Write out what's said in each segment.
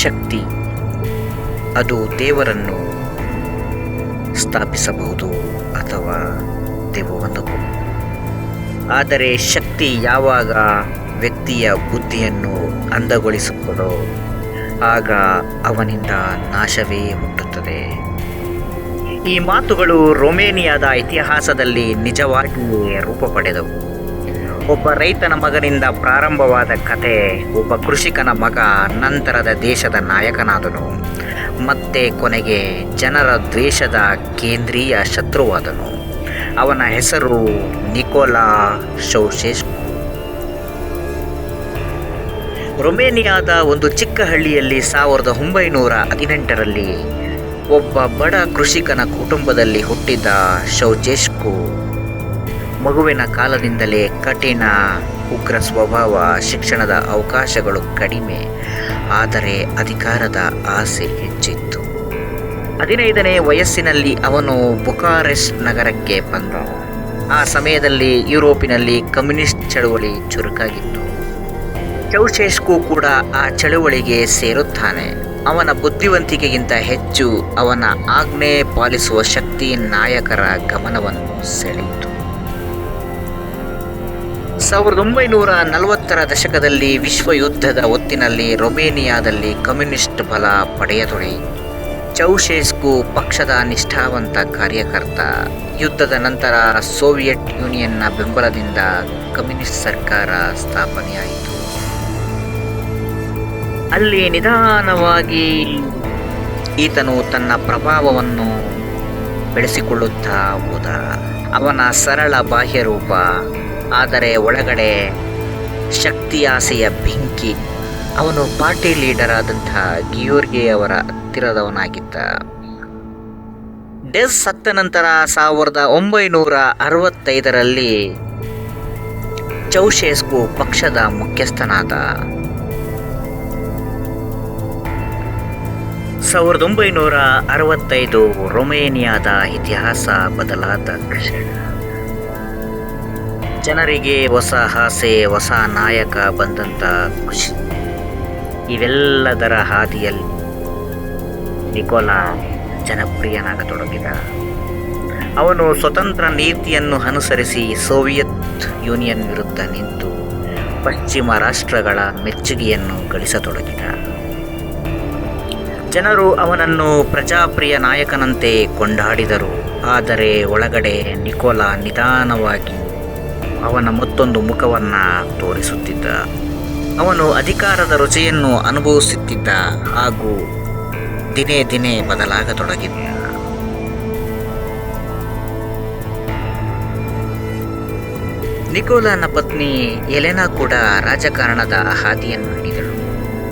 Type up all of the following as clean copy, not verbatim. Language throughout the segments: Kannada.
ಶಕ್ತಿ ಅದು ದೇವರನ್ನು ಸ್ಥಾಪಿಸಬಹುದು ಅಥವಾ ದೆವ್ವವನ್ನು. ಆದರೆ ಶಕ್ತಿ ಯಾವಾಗ ವ್ಯಕ್ತಿಯ ಬುದ್ಧಿಯನ್ನು ಅಂದಗೊಳಿಸುತ್ತದೋ ಆಗ ಅವನಿಂದ ನಾಶವೇ ಹುಟ್ಟುತ್ತದೆ. ಈ ಮಾತುಗಳು ರೊಮೇನಿಯಾದ ಇತಿಹಾಸದಲ್ಲಿ ನಿಜವಾಗಿಯೇ ರೂಪ ಪಡೆದವು. ಒಬ್ಬ ರೈತನ ಮಗನಿಂದ ಪ್ರಾರಂಭವಾದ ಕತೆ ಒಬ್ಬ ಕೃಷಿಕನ ಮಗ ನಂತರದ ದೇಶದ ನಾಯಕನಾದನು, ಮತ್ತೆ ಕೊನೆಗೆ ಜನರ ದ್ವೇಷದ ಕೇಂದ್ರೀಯ ಶತ್ರುವಾದನು. ಅವನ ಹೆಸರು ನಿಕೋಲಾ ಚೌಶೆಸ್ಕು. ರೊಮೇನಿಯಾದ ಒಂದು ಚಿಕ್ಕ ಹಳ್ಳಿಯಲ್ಲಿ 1918ರಲ್ಲಿ ಒಬ್ಬ ಬಡ ಕೃಷಿಕನ ಕುಟುಂಬದಲ್ಲಿ ಹುಟ್ಟಿದ ಚೌಶೆಸ್ಕು ಮಗುವಿನ ಕಾಲದಿಂದಲೇ ಕಠಿಣ ಉಗ್ರ ಸ್ವಭಾವ, ಶಿಕ್ಷಣದ ಅವಕಾಶಗಳು ಕಡಿಮೆ, ಆದರೆ ಅಧಿಕಾರದ ಆಸೆ ಹೆಚ್ಚಿತ್ತು. 15ನೇ ವಯಸ್ಸಿನಲ್ಲಿ ಅವನು ಬುಕಾರೆಸ್ಟ್ ನಗರಕ್ಕೆ ಬಂದ. ಆ ಸಮಯದಲ್ಲಿ ಯುರೋಪಿನಲ್ಲಿ ಕಮ್ಯುನಿಸ್ಟ್ ಚಳವಳಿ ಚುರುಕಾಗಿತ್ತು. ಚೌಶೆಸ್ಕು ಕೂಡ ಆ ಚಳವಳಿಗೆ ಸೇರುತ್ತಾನೆ. ಅವನ ಬುದ್ಧಿವಂತಿಕೆಗಿಂತ ಹೆಚ್ಚು ಅವನ ಆಜ್ಞೆ ಪಾಲಿಸುವ ಶಕ್ತಿ ನಾಯಕರ ಗಮನವನ್ನು ಸೆಳೆಯಿತು. 1940ರ ದಶಕದಲ್ಲಿ ವಿಶ್ವ ಯುದ್ಧದ ಹೊತ್ತಿನಲ್ಲಿ ರೊಮೇನಿಯಾದಲ್ಲಿ ಕಮ್ಯುನಿಸ್ಟ್ ಬಲ ಪಡೆಯತೊಡಗಿತು. ಚೌಶೆಸ್ಕು ಪಕ್ಷದ ನಿಷ್ಠಾವಂತ ಕಾರ್ಯಕರ್ತ. ಯುದ್ಧದ ನಂತರ ಸೋವಿಯತ್ ಯೂನಿಯನ್ನ ಬೆಂಬಲದಿಂದ ಕಮ್ಯುನಿಸ್ಟ್ ಸರ್ಕಾರ ಸ್ಥಾಪನೆಯಾಯಿತು. ಅಲ್ಲಿ ನಿಧಾನವಾಗಿ ಈತನು ತನ್ನ ಪ್ರಭಾವವನ್ನು ಬೆಳೆಸಿಕೊಳ್ಳುತ್ತಾ ಹೋದ. ಅವನ ಸರಳ ಬಾಹ್ಯರೂಪ, ಆದರೆ ಒಳಗಡೆ ಶಕ್ತಿಯಾಸೆಯ ಬೆಂಕಿ. ಅವನು ಪಾರ್ಟಿ ಲೀಡರ್ ಆದಂಥ ಗಿಯೋರ್ಗಿ ಅವರ ಹತ್ತಿರದವನಾಗಿದ್ದ. ಡೆಸ್ ಸತ್ತ ನಂತರ 1965ರಲ್ಲಿ ಚೌಶೆಸ್ಕು ಪಕ್ಷದ ಮುಖ್ಯಸ್ಥನಾದ. 1965 ರೊಮೇನಿಯಾದ ಇತಿಹಾಸ ಬದಲಾದ ಕ್ಷಣ. ಜನರಿಗೆ ಹೊಸ ಆಸೆ, ಹೊಸ ನಾಯಕ ಬಂದಂಥ ಖುಷಿ. ಇವೆಲ್ಲದರ ಹಾದಿಯಲ್ಲಿ ನಿಕೋಲಾ ಜನಪ್ರಿಯನಾಗತೊಡಗಿದ. ಅವನು ಸ್ವತಂತ್ರ ನೀತಿಯನ್ನು ಅನುಸರಿಸಿ ಸೋವಿಯತ್ ಯೂನಿಯನ್ ವಿರುದ್ಧ ನಿಂತು ಪಶ್ಚಿಮ ರಾಷ್ಟ್ರಗಳ ಮೆಚ್ಚುಗೆಯನ್ನು ಗಳಿಸತೊಡಗಿದ. ಜನರು ಅವನನ್ನು ಪ್ರಜಾಪ್ರಿಯ ನಾಯಕನಂತೆ ಕೊಂಡಾಡಿದರು. ಆದರೆ ಒಳಗಡೆ ನಿಕೋಲಾ ನಿಧಾನವಾಗಿ ಅವನ ಮತ್ತೊಂದು ಮುಖವನ್ನು ತೋರಿಸುತ್ತಿದ್ದ. ಅವನು ಅಧಿಕಾರದ ರುಚಿಯನ್ನು ಅನುಭವಿಸುತ್ತಿದ್ದ ಹಾಗೂ ದಿನೇ ದಿನೇ ಬದಲಾಗತೊಡಗಿದ. ನಿಕೋಲಾನ ಪತ್ನಿ ಎಲೆನಾ ಕೂಡ ರಾಜಕಾರಣದ ಹಾದಿಯನ್ನು ಹಿಡಿದಳು.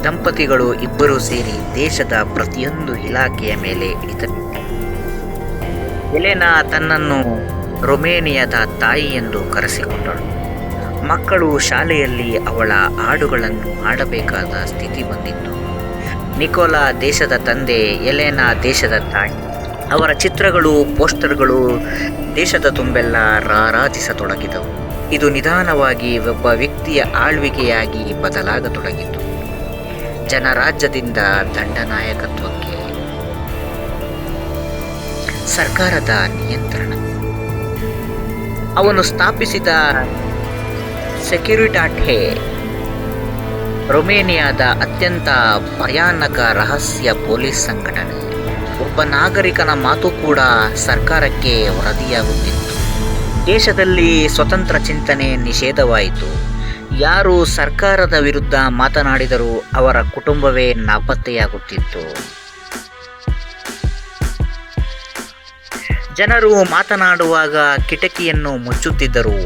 ದಂಪತಿಗಳು ಇಬ್ಬರೂ ಸೇರಿ ದೇಶದ ಪ್ರತಿಯೊಂದು ಇಲಾಖೆಯ ಮೇಲೆ ಹಿಡಿತರು. ಎಲೆನಾ ತನ್ನನ್ನು ರೊಮೇನಿಯಾದ ತಾಯಿ ಎಂದು ಕರೆಸಿಕೊಂಡಳು. ಮಕ್ಕಳು ಶಾಲೆಯಲ್ಲಿ ಅವಳ ಹಾಡುಗಳನ್ನು ಹಾಡಬೇಕಾದ ಸ್ಥಿತಿ ಬಂದಿತ್ತು. ನಿಕೋಲಾ ದೇಶದ ತಂದೆ, ಎಲೆನಾ ದೇಶದ ತಾಯಿ. ಅವರ ಚಿತ್ರಗಳು, ಪೋಸ್ಟರ್ಗಳು ದೇಶದ ತುಂಬೆಲ್ಲ ರಾರಾಜಿಸತೊಡಗಿದವು. ಇದು ನಿಧಾನವಾಗಿ ಒಬ್ಬ ವ್ಯಕ್ತಿಯ ಆಳ್ವಿಕೆಯಾಗಿ ಬದಲಾಗತೊಡಗಿತು. ಜನರಾಜ್ಯದಿಂದ ದಂಡನಾಯಕತ್ವಕ್ಕೆ, ಸರ್ಕಾರದ ನಿಯಂತ್ರಣ. ಅವನು ಸ್ಥಾಪಿಸಿದ ಸೆಕ್ಯುರಿಟಾಟೆ ರೊಮೇನಿಯಾದ ಅತ್ಯಂತ ಭಯಾನಕ ರಹಸ್ಯ ಪೊಲೀಸ್ ಸಂಘಟನೆ. ಒಬ್ಬ ನಾಗರಿಕನ ಮಾತು ಕೂಡ ಸರ್ಕಾರಕ್ಕೆ ವರದಿಯಾಗುತ್ತಿತ್ತು. ದೇಶದಲ್ಲಿ ಸ್ವತಂತ್ರ ಚಿಂತನೆ ನಿಷೇಧವಾಯಿತು. ಯಾರು ಸರ್ಕಾರದ ವಿರುದ್ಧ ಮಾತನಾಡಿದರೂ ಅವರ ಕುಟುಂಬವೇ ನಾಪತ್ತೆಯಾಗುತ್ತಿತ್ತು. ಜನರು ಮಾತನಾಡುವಾಗ ಕಿಟಕಿಯನ್ನು ಮುಚ್ಚುತ್ತಿದ್ದರು.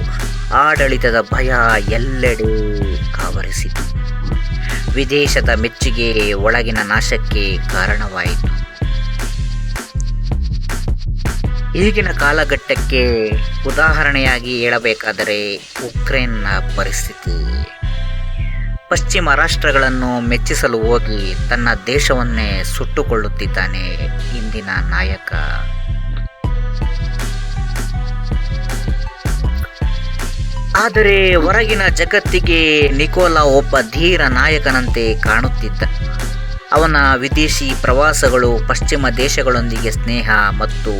ಆಡಳಿತದ ಭಯ ಎಲ್ಲೆಡೆ ಆವರಿಸಿತು. ವಿದೇಶದ ಮೆಚ್ಚುಗೆ ಒಳಗಿನ ನಾಶಕ್ಕೆ ಕಾರಣವಾಯಿತು. ಈಗಿನ ಕಾಲಘಟ್ಟಕ್ಕೆ ಉದಾಹರಣೆಯಾಗಿ ಹೇಳಬೇಕಾದರೆ ಉಕ್ರೇನ್ನ ಪರಿಸ್ಥಿತಿ. ಪಶ್ಚಿಮ ರಾಷ್ಟ್ರಗಳನ್ನು ಮೆಚ್ಚಿಸಲು ಹೋಗಿ ತನ್ನ ದೇಶವನ್ನೇ ಸುಟ್ಟುಕೊಳ್ಳುತ್ತಿದ್ದಾನೆ ಇಂದಿನ ನಾಯಕ. ಆದರೆ ಹೊರಗಿನ ಜಗತ್ತಿಗೆ ನಿಕೋಲಾ ಒಬ್ಬ ಧೀರ ನಾಯಕನಂತೆ ಕಾಣುತ್ತಿದ್ದ. ಅವನ ವಿದೇಶಿ ಪ್ರವಾಸಗಳು, ಪಶ್ಚಿಮ ದೇಶಗಳೊಂದಿಗೆ ಸ್ನೇಹ ಮತ್ತು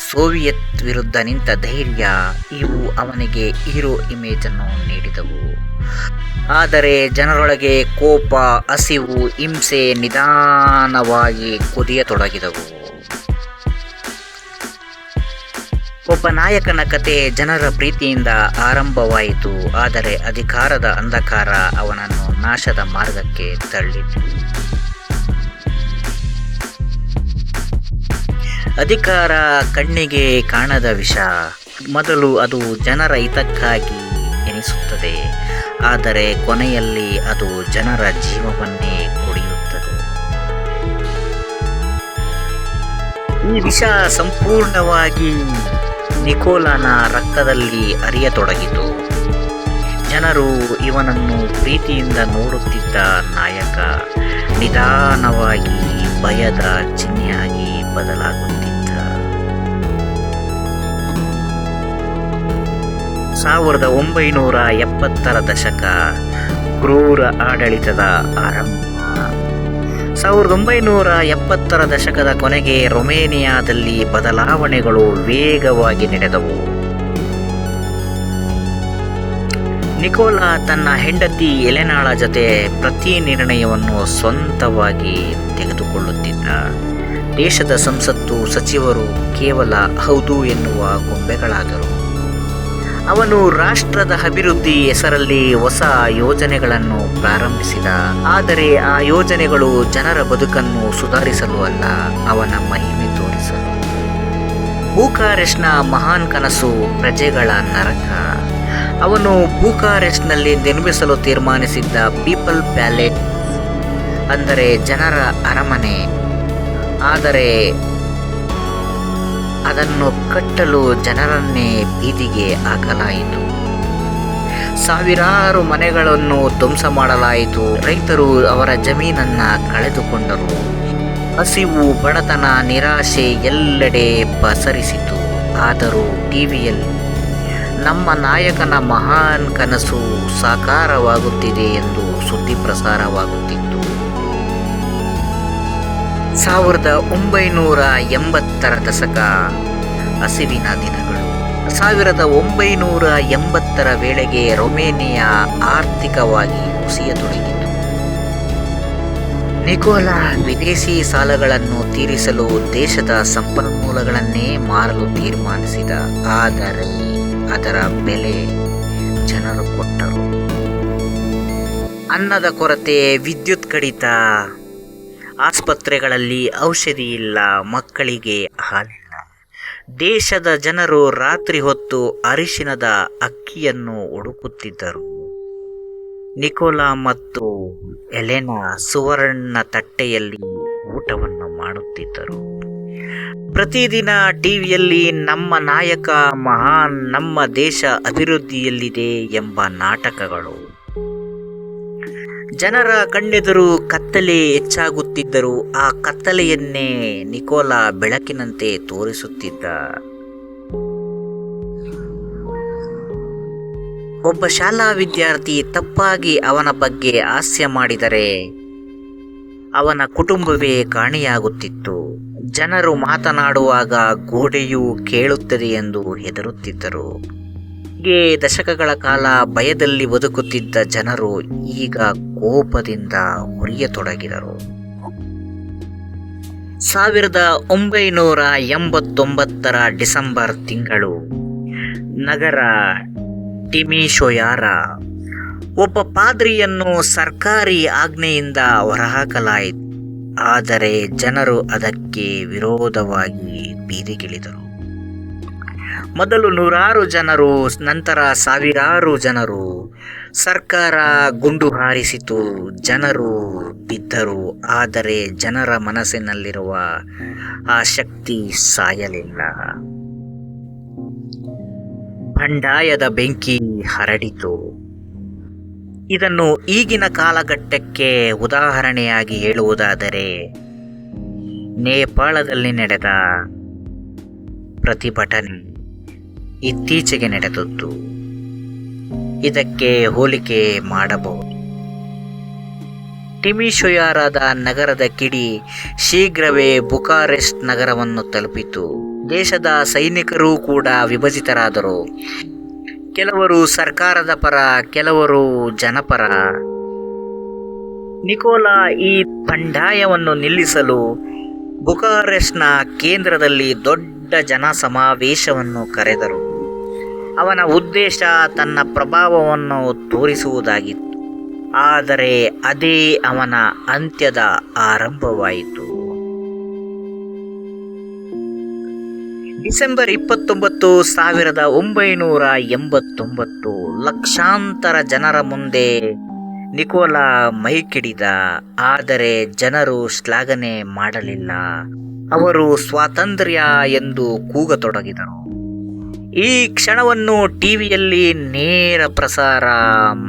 ಸೋವಿಯತ್ ವಿರುದ್ಧ ನಿಂತ ಧೈರ್ಯ ಇವು ಅವನಿಗೆ ಹೀರೋ ಇಮೇಜನ್ನು ನೀಡಿದವು. ಆದರೆ ಜನರೊಳಗೆ ಕೋಪ, ಹಸಿವು, ಹಿಂಸೆ ನಿಧಾನವಾಗಿ ಕುದಿಯತೊಡಗಿದವು. ಒಬ್ಬ ನಾಯಕನ ಕತೆ ಜನರ ಪ್ರೀತಿಯಿಂದ ಆರಂಭವಾಯಿತು, ಆದರೆ ಅಧಿಕಾರದ ಅಂಧಕಾರ ಅವನನ್ನು ನಾಶದ ಮಾರ್ಗಕ್ಕೆ ತಳ್ಳಿತು. ಅಧಿಕಾರ ಕಣ್ಣಿಗೆ ಕಾಣದ ವಿಷ. ಮೊದಲು ಅದು ಜನರ ಹಿತಕ್ಕಾಗಿ ಎನಿಸುತ್ತದೆ, ಆದರೆ ಕೊನೆಯಲ್ಲಿ ಅದು ಜನರ ಜೀವವನ್ನೇ ಕುಡಿಯುತ್ತದೆ. ಈ ವಿಷ ಸಂಪೂರ್ಣವಾಗಿ ನಿಕೋಲನ ರಕ್ತದಲ್ಲಿ ಹರಿಯತೊಡಗಿತು. ಜನರು ಇವನನ್ನು ಪ್ರೀತಿಯಿಂದ ನೋಡುತ್ತಿದ್ದ ನಾಯಕ ನಿಧಾನವಾಗಿ ಭಯದ ಚಿಹ್ನೆಯಾಗಿ ಬದಲಾಗುತ್ತಿದ್ದ. 1970ರ ದಶಕ ಕ್ರೂರ ಆಡಳಿತದ ಆರಂಭ. 1970ರ ದಶಕದ ಕೊನೆಗೆ ರೊಮೇನಿಯಾದಲ್ಲಿ ಬದಲಾವಣೆಗಳು ವೇಗವಾಗಿ ನಡೆದವು. ನಿಕೋಲಾ ತನ್ನ ಹೆಂಡತಿ ಎಲೆನಾಳ ಜೊತೆ ಪ್ರತಿ ನಿರ್ಣಯವನ್ನು ಸ್ವಂತವಾಗಿ ತೆಗೆದುಕೊಳ್ಳುತ್ತಿದ್ದ. ದೇಶದ ಸಂಸತ್ತು ಸಚಿವರು ಕೇವಲ ಹೌದು ಎನ್ನುವ ಗೊಂಬೆಗಳಾದರು. ಅವನು ರಾಷ್ಟ್ರದ ಅಭಿವೃದ್ಧಿ ಹೆಸರಲ್ಲಿ ಹೊಸ ಯೋಜನೆಗಳನ್ನು ಪ್ರಾರಂಭಿಸಿದ. ಆದರೆ ಆ ಯೋಜನೆಗಳು ಜನರ ಬದುಕನ್ನು ಸುಧಾರಿಸಲು ಅಲ್ಲ, ಅವನ ಮಹಿಮೆ ತೋರಿಸಲು. ಬೂಕಾರೆಸ್ಟ್ನ ಮಹಾನ್ ಕನಸು ಪ್ರಜೆಗಳ ನರಕ. ಅವನು ಬೂಕಾರೆಸ್ಟ್ನಲ್ಲಿ ನಿರ್ಮಿಸಲು ತೀರ್ಮಾನಿಸಿದ್ದ ಪೀಪಲ್ ಪ್ಯಾಲೇಸ್, ಅಂದರೆ ಜನರ ಅರಮನೆ, ಆದರೆ ಅದನ್ನು ಕಟ್ಟಲು ಜನರನ್ನೇ ಬೀದಿಗೆ ಹಾಕಲಾಯಿತು. ಸಾವಿರಾರು ಮನೆಗಳನ್ನು ಧ್ವಂಸ ಮಾಡಲಾಯಿತು. ರೈತರು ಅವರ ಜಮೀನನ್ನ ಕಳೆದುಕೊಂಡರು. ಹಸಿವು, ಬಡತನ, ನಿರಾಶೆ ಎಲ್ಲೆಡೆ ಪಸರಿಸಿತು. ಆದರೂ ಟಿವಿಯಲ್ಲಿ ನಮ್ಮ ನಾಯಕನ ಮಹಾನ್ ಕನಸು ಸಾಕಾರವಾಗುತ್ತಿದೆ ಎಂದು ಸುದ್ದಿ ಪ್ರಸಾರವಾಗುತ್ತಿತ್ತು. 1980ರ ದಶಕ ಹಸಿವಿನ ದಿನಗಳು. 1980ರ ವೇಳೆಗೆ ರೊಮೇನಿಯಾ ಆರ್ಥಿಕವಾಗಿ ಕುಸಿಯತೊಡಗಿತು. ನಿಕೋಲಾ ವಿದೇಶಿ ಸಾಲಗಳನ್ನು ತೀರಿಸಲು ದೇಶದ ಸಂಪನ್ಮೂಲಗಳನ್ನೇ ಮಾರಲು ತೀರ್ಮಾನಿಸಿದ. ಆದರೆ ಅದರ ಬೆಲೆ ಜನರು ಕೊಟ್ಟರು. ಅನ್ನದ ಕೊರತೆ, ವಿದ್ಯುತ್ ಕಡಿತ, ಆಸ್ಪತ್ರೆಗಳಲ್ಲಿ ಔಷಧಿ ಇಲ್ಲ, ಮಕ್ಕಳಿಗೆ ಹಾಲಿಲ್ಲ. ದೇಶದ ಜನರು ರಾತ್ರಿ ಹೊತ್ತು ಅರಿಶಿನದ ಅಕ್ಕಿಯನ್ನು ಹುಡುಕುತ್ತಿದ್ದರು. ನಿಕೋಲಾ ಮತ್ತು ಎಲೆನಾ ಸುವರ್ಣ ತಟ್ಟೆಯಲ್ಲಿ ಊಟವನ್ನು ಮಾಡುತ್ತಿದ್ದರು. ಪ್ರತಿದಿನ ಟಿವಿಯಲ್ಲಿ ನಮ್ಮ ನಾಯಕ ಮಹಾನ್, ನಮ್ಮ ದೇಶ ಅಭಿವೃದ್ಧಿಯಲ್ಲಿದೆ ಎಂಬ ನಾಟಕಗಳು. ಜನರ ಕಣ್ಣೆದುರು ಕತ್ತಲೆ ಹೆಚ್ಚಾಗುತ್ತಿದ್ದರೂ ಆ ಕತ್ತಲೆಯನ್ನೇ ನಿಕೋಲಾ ಬೆಳಕಿನಂತೆ ತೋರಿಸುತ್ತಿದ್ದ. ಒಬ್ಬ ಶಾಲಾ ವಿದ್ಯಾರ್ಥಿ ತಪ್ಪಾಗಿ ಅವನ ಬಗ್ಗೆ ಹಾಸ್ಯ ಮಾಡಿದರೆ ಅವನ ಕುಟುಂಬವೇ ಕಾಣೆಯಾಗುತ್ತಿತ್ತು. ಜನರು ಮಾತನಾಡುವಾಗ ಗೋಡೆಯು ಕೇಳುತ್ತದೆ ಎಂದು ಹೆದರುತ್ತಿದ್ದರು. ಹೀಗೆ ದಶಕಗಳ ಕಾಲ ಭಯದಲ್ಲಿ ಬದುಕುತ್ತಿದ್ದ ಜನರು ಈಗ ಕೋಪದಿಂದ ಉರಿಯತೊಡಗಿದರು. 1989ರ ಡಿಸೆಂಬರ್ ತಿಂಗಳು, ನಗರ ಟಿಮಿಶೋಯಾರ. ಒಬ್ಬ ಪಾದ್ರಿಯನ್ನು ಸರ್ಕಾರಿ ಆಜ್ಞೆಯಿಂದ ಹೊರಹಾಕಲಾಯಿತು. ಆದರೆ ಜನರು ಅದಕ್ಕೆ ವಿರೋಧವಾಗಿ ಬೀದಿಗಿಳಿದರು. ಮೊದಲು 100 ಜನರು, ನಂತರ ಸಾವಿರಾರು ಜನರು. ಸರ್ಕಾರ ಗುಂಡು ಹಾರಿಸಿತು, ಜನರು ಬಿದ್ದರು. ಆದರೆ ಜನರ ಮನಸ್ಸಿನಲ್ಲಿರುವ ಆ ಶಕ್ತಿ ಸಾಯಲಿಲ್ಲ. ಬಂಡಾಯದ ಬೆಂಕಿ ಹರಡಿತು. ಇದನ್ನು ಈಗಿನ ಕಾಲಘಟ್ಟಕ್ಕೆ ಉದಾಹರಣೆಯಾಗಿ ಹೇಳುವುದಾದರೆ, ನೇಪಾಳದಲ್ಲಿ ನಡೆದ ಪ್ರತಿಭಟನೆ ಇತ್ತೀಚೆಗೆ ನಡೆದದ್ದು ಇದಕ್ಕೆ ಹೋಲಿಕೆ ಮಾಡಬಹುದು. ಟಿಮಿಶೋಯಾರದ ನಗರದ ಕಿಡಿ ಶೀಘ್ರವೇ ಬುಕಾರೆಸ್ಟ್ ನಗರವನ್ನು ತಲುಪಿತು. ದೇಶದ ಸೈನಿಕರೂ ಕೂಡ ವಿಭಜಿತರಾದರು. ಕೆಲವರು ಸರ್ಕಾರದ ಪರ, ಕೆಲವರು ಜನಪರ. ನಿಕೋಲಾ ಈ ಬಂಡಾಯವನ್ನು ನಿಲ್ಲಿಸಲು ಬುಕಾರೆಸ್ಟ್ನ ಕೇಂದ್ರದಲ್ಲಿ ದೊಡ್ಡ ಜನಸಮಾವೇಶವನ್ನು ಕರೆದರು. ಅವನ ಉದ್ದೇಶ ತನ್ನ ಪ್ರಭಾವವನ್ನು ತೋರಿಸುವುದಾಗಿತ್ತು. ಆದರೆ ಅದೇ ಅವನ ಅಂತ್ಯದ ಆರಂಭವಾಯಿತು. ಡಿಸೆಂಬರ್ 29, 1989 ಲಕ್ಷಾಂತರ ಜನರ ಮುಂದೆ ನಿಕೋಲಾ ಮೈಕಿಡಿದ. ಆದರೆ ಜನರು ಶ್ಲಾಘನೆ ಮಾಡಲಿಲ್ಲ. ಅವರು ಸ್ವಾತಂತ್ರ್ಯ ಎಂದು ಕೂಗತೊಡಗಿದರು. ಈ ಕ್ಷಣವನ್ನು ಟಿವಿಯಲ್ಲಿ ನೇರ ಪ್ರಸಾರ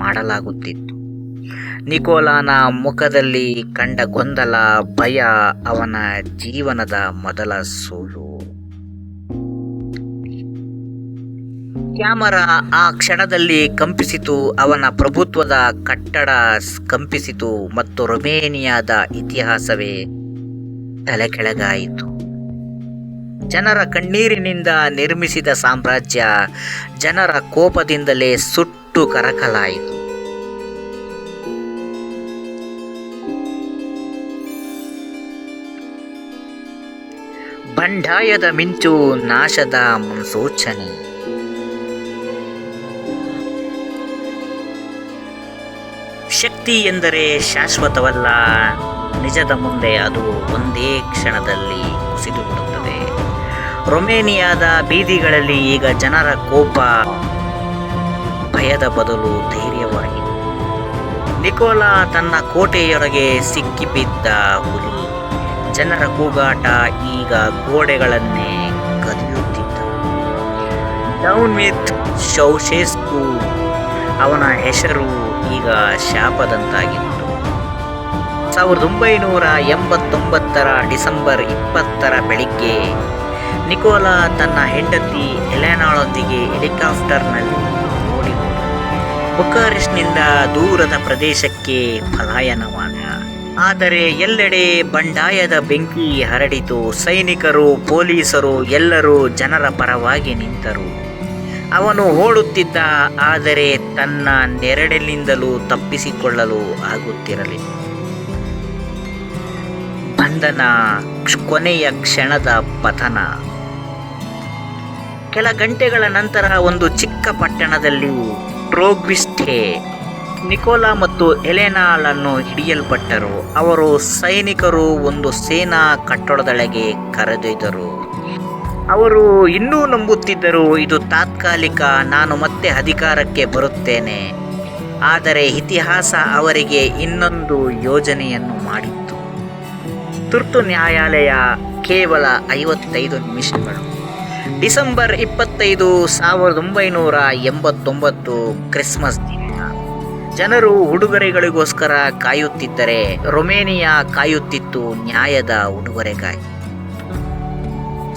ಮಾಡಲಾಗುತ್ತಿತ್ತು. ನಿಕೋಲಾನ ಮುಖದಲ್ಲಿ ಕಂಡ ಗೊಂದಲ, ಭಯ ಅವನ ಜೀವನದ ಮೊದಲ ಸೋಲು. ಕ್ಯಾಮರಾ ಆ ಕ್ಷಣದಲ್ಲಿ ಕಂಪಿಸಿತು. ಅವನ ಪ್ರಭುತ್ವದ ಕಟ್ಟಡ ಕಂಪಿಸಿತು ಮತ್ತು ರೊಮೇನಿಯಾದ ಇತಿಹಾಸವೇ ತಲೆಕೆಳಗಾಯಿತು. ಜನರ ಕಣ್ಣೀರಿನಿಂದ ನಿರ್ಮಿಸಿದ ಸಾಮ್ರಾಜ್ಯ ಜನರ ಕೋಪದಿಂದಲೇ ಸುಟ್ಟು ಕರಕಲಾಯಿತು. ಬಂಡಾಯದ ಮಿಂಚು, ನಾಶದ ಮುನ್ಸೂಚನೆ. ಶಕ್ತಿ ಎಂದರೆ ಶಾಶ್ವತವಲ್ಲ. ನಿಜದ ಮುಂದೆ ಅದು ಒಂದೇ ಕ್ಷಣದಲ್ಲಿ ಕುಸಿದು ಬಿಡುತ್ತದೆ. ರೊಮೇನಿಯಾದ ಬೀದಿಗಳಲ್ಲಿ ಈಗ ಜನರ ಕೋಪ ಭಯದ ಬದಲು ಧೈರ್ಯವಾಗಿದೆ. ನಿಕೋಲಾ ತನ್ನ ಕೋಟೆಯೊಳಗೆ ಸಿಕ್ಕಿಬಿದ್ದ ಹುಲಿ. ಜನರ ಕೂಗಾಟ ಈಗ ಗೋಡೆಗಳನ್ನೇ ಕದಿಯುತ್ತಿದ್ದ. ಡೌನ್ ವಿತ್ ಚೌಶೆಸ್ಕು, ಅವನ ಹೆಸರು ಈಗ ಶಾಪದಂತಾಗಿತ್ತು. 1989 ಡಿಸೆಂಬರ್ 20 ಬೆಳಿಗ್ಗೆ ನಿಕೋಲಾ ತನ್ನ ಹೆಂಡತಿ ಎಲೆನಾಳೊಂದಿಗೆ ಹೆಲಿಕಾಪ್ಟರ್ನಲ್ಲಿ ಓಡಿ ಬುಕಾರೆಸ್ಟ್ನಿಂದ ದೂರದ ಪ್ರದೇಶಕ್ಕೆ ಪಲಾಯನವಾದ. ಆದರೆ ಎಲ್ಲೆಡೆ ಬಂಡಾಯದ ಬೆಂಕಿ ಹರಡಿತು. ಸೈನಿಕರು, ಪೊಲೀಸರು ಎಲ್ಲರೂ ಜನರ ಪರವಾಗಿ ನಿಂತರು. ಅವನು ಓಡುತ್ತಿದ್ದ, ಆದರೆ ತನ್ನ ನೆರಳಿನಿಂದಲೂ ತಪ್ಪಿಸಿಕೊಳ್ಳಲು ಆಗುತ್ತಿರಲಿಲ್ಲ. ಬಂಧನ, ಕೊನೆಯ ಕ್ಷಣದ ಪತನ. ಕೆಲ ಗಂಟೆಗಳ ನಂತರ ಒಂದು ಚಿಕ್ಕ ಪಟ್ಟಣದಲ್ಲಿ ಟ್ರೋಗ್ವಿಸ್ಟೆ, ನಿಕೋಲಾ ಮತ್ತು ಎಲೆನಾಳನ್ನು ಹಿಡಿಯಲ್ಪಟ್ಟರು. ಅವರು ಸೈನಿಕರು ಒಂದು ಸೇನಾ ಕಟ್ಟಡದೊಳಗೆ ಕರೆದೊಯ್ದರು. ಅವರು ಇನ್ನೂ ನಂಬುತ್ತಿದ್ದರು, ಇದು ತಾತ್ಕಾಲಿಕ, ನಾನು ಮತ್ತೆ ಅಧಿಕಾರಕ್ಕೆ ಬರುತ್ತೇನೆ. ಆದರೆ ಇತಿಹಾಸ ಅವರಿಗೆ ಇನ್ನೊಂದು ಯೋಜನೆಯನ್ನು ಮಾಡಿತ್ತು. ತುರ್ತು ನ್ಯಾಯಾಲಯ, ಕೇವಲ 55 ನಿಮಿಷಗಳು. ಡಿಸೆಂಬರ್ 25, 1989 ಕ್ರಿಸ್ಮಸ್ ದಿನ. ಜನರು ಉಡುಗೊರೆಗಳಿಗೋಸ್ಕರ ಕಾಯುತ್ತಿದ್ದರೆ ರೊಮೇನಿಯಾ ಕಾಯುತ್ತಿತ್ತು ನ್ಯಾಯದ ಉಡುಗೊರೆಗಾಗಿ.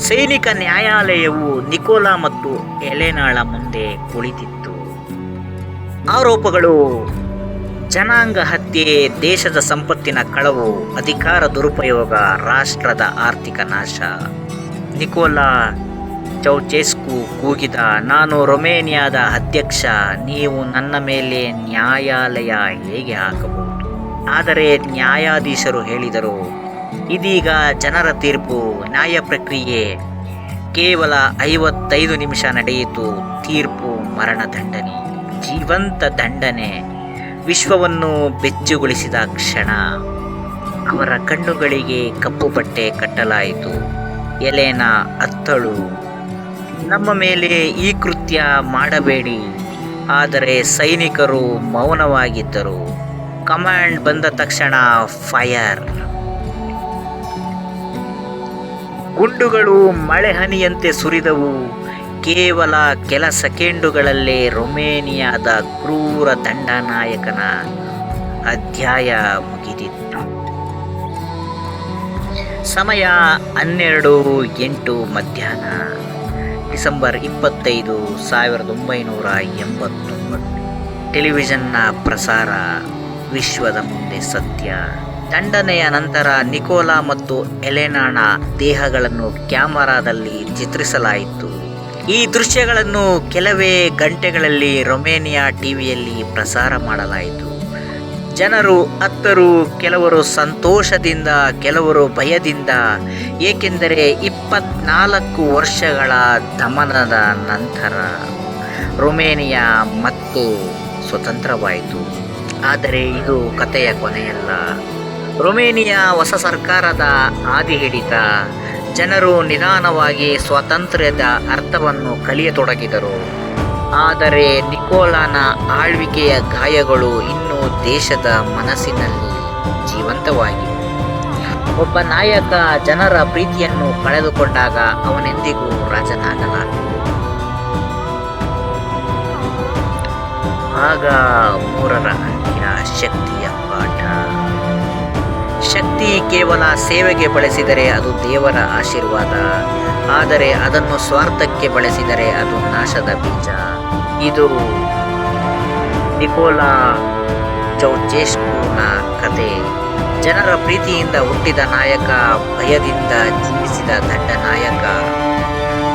ಸೈನಿಕ ನ್ಯಾಯಾಲಯವು ನಿಕೋಲಾ ಮತ್ತು ಎಲೆನಾಳ ಮುಂದೆ ಕುಳಿತಿತ್ತು. ಆರೋಪಗಳು: ಜನಾಂಗ ಹತ್ಯೆ, ದೇಶದ ಸಂಪತ್ತಿನ ಕಳವು, ಅಧಿಕಾರ ದುರುಪಯೋಗ, ರಾಷ್ಟ್ರದ ಆರ್ಥಿಕ ನಾಶ. ನಿಕೋಲಾ ಚೌಚೆಸ್ಕು ಕೂಗಿದ, ನಾನು ರೊಮೇನಿಯಾದ ಅಧ್ಯಕ್ಷ, ನೀವು ನನ್ನ ಮೇಲೆ ನ್ಯಾಯಾಲಯ ಹೇಗೆ ಹಾಕಬಹುದು? ಆದರೆ ನ್ಯಾಯಾಧೀಶರು ಹೇಳಿದರು, ಇದೀಗ ಜನರ ತೀರ್ಪು, ನ್ಯಾಯ ಪ್ರಕ್ರಿಯೆ ಕೇವಲ 55 ನಿಮಿಷ ನಡೆಯಿತು. ತೀರ್ಪು ಮರಣದಂಡನೆ, ಜೀವಂತ ದಂಡನೆ. ವಿಶ್ವವನ್ನು ಬೆಚ್ಚುಗೊಳಿಸಿದ ಕ್ಷಣ. ಅವರ ಕಣ್ಣುಗಳಿಗೆ ಕಪ್ಪು ಬಟ್ಟೆ ಕಟ್ಟಲಾಯಿತು. ಎಲೆನಾ ಅತ್ತಳು, ನಮ್ಮ ಮೇಲೆ ಈ ಕೃತ್ಯ ಮಾಡಬೇಡಿ. ಆದರೆ ಸೈನಿಕರು ಮೌನವಾಗಿದ್ದರು. ಕಮಾಂಡ್ ಬಂದ ತಕ್ಷಣ ಫೈರ್. ಗುಂಡುಗಳು ಮಳೆಹನಿಯಂತೆ ಸುರಿದವು. ಕೇವಲ ಕೆಲ ಸೆಕೆಂಡುಗಳಲ್ಲೇ ರೊಮೇನಿಯಾದ ಕ್ರೂರ ದಂಡನಾಯಕನ ಅಧ್ಯಾಯ ಮುಗಿದಿತ್ತು. ಸಮಯ 12:08 ಮಧ್ಯಾಹ್ನ. ಡಿಸೆಂಬರ್ 25, 1989. ಟೆಲಿವಿಷನ್ನ ಪ್ರಸಾರ. ವಿಶ್ವದ ಮುಂದೆ ಸತ್ಯ. ದಂಡನೆಯ ನಂತರ ನಿಕೋಲಾ ಮತ್ತು ಎಲೆನಾನ ದೇಹಗಳನ್ನು ಕ್ಯಾಮರಾದಲ್ಲಿ ಚಿತ್ರಿಸಲಾಯಿತು. ಈ ದೃಶ್ಯಗಳನ್ನು ಕೆಲವೇ ಗಂಟೆಗಳಲ್ಲಿ ರೊಮೇನಿಯಾ ಟಿವಿಯಲ್ಲಿ ಪ್ರಸಾರ ಮಾಡಲಾಯಿತು. ಜನರು ಅತ್ತರು, ಕೆಲವರು ಸಂತೋಷದಿಂದ, ಕೆಲವರು ಭಯದಿಂದ, ಏಕೆಂದರೆ 24 ವರ್ಷಗಳ ದಮನದ ನಂತರ ರೊಮೇನಿಯಾ ಮತ್ತೆ ಸ್ವತಂತ್ರವಾಯಿತು. ಆದರೆ ಇದು ಕಥೆಯ ಕೊನೆಯಲ್ಲ. ರೊಮೇನಿಯಾ ಹೊಸ ಸರ್ಕಾರದ ಹಾದಿ ಹಿಡಿತ. ಜನರು ನಿಧಾನವಾಗಿ ಸ್ವಾತಂತ್ರ್ಯದ ಅರ್ಥವನ್ನು ಕಲಿಯತೊಡಗಿದರು. ಆದರೆ ನಿಕೋಲಾನ ಆಳ್ವಿಕೆಯ ಗಾಯಗಳು ಇನ್ನೂ ದೇಶದ ಮನಸ್ಸಿನಲ್ಲಿ ಜೀವಂತವಾಗಿವೆ. ಒಬ್ಬ ನಾಯಕ ಜನರ ಪ್ರೀತಿಯನ್ನು ಕಳೆದುಕೊಂಡಾಗ ಅವನೆಂದಿಗೂ ರಾಜನಾಗಲಾರ. ಆಗ 3ರ ಅಂಕಿನ ಶಕ್ತಿಯ ಪಾಠ. ಶಕ್ತಿ ಕೇವಲ ಸೇವೆಗೆ ಬಳಸಿದರೆ ಅದು ದೇವರ ಆಶೀರ್ವಾದ, ಆದರೆ ಅದನ್ನು ಸ್ವಾರ್ಥಕ್ಕೆ ಬಳಸಿದರೆ ಅದು ನಾಶದ ಬೀಜ. ಇದು ನಿಕೋಲಾ ಚೌಚೆಸ್ಕುನ ಕಥೆ. ಜನರ ಪ್ರೀತಿಯಿಂದ ಹುಟ್ಟಿದ ನಾಯಕ, ಭಯದಿಂದ ಜೀವಿಸಿದ ದಂಡನಾಯಕ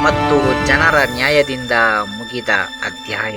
ಮತ್ತು ಜನರ ನ್ಯಾಯದಿಂದ ಮುಗಿದ ಅಧ್ಯಾಯ.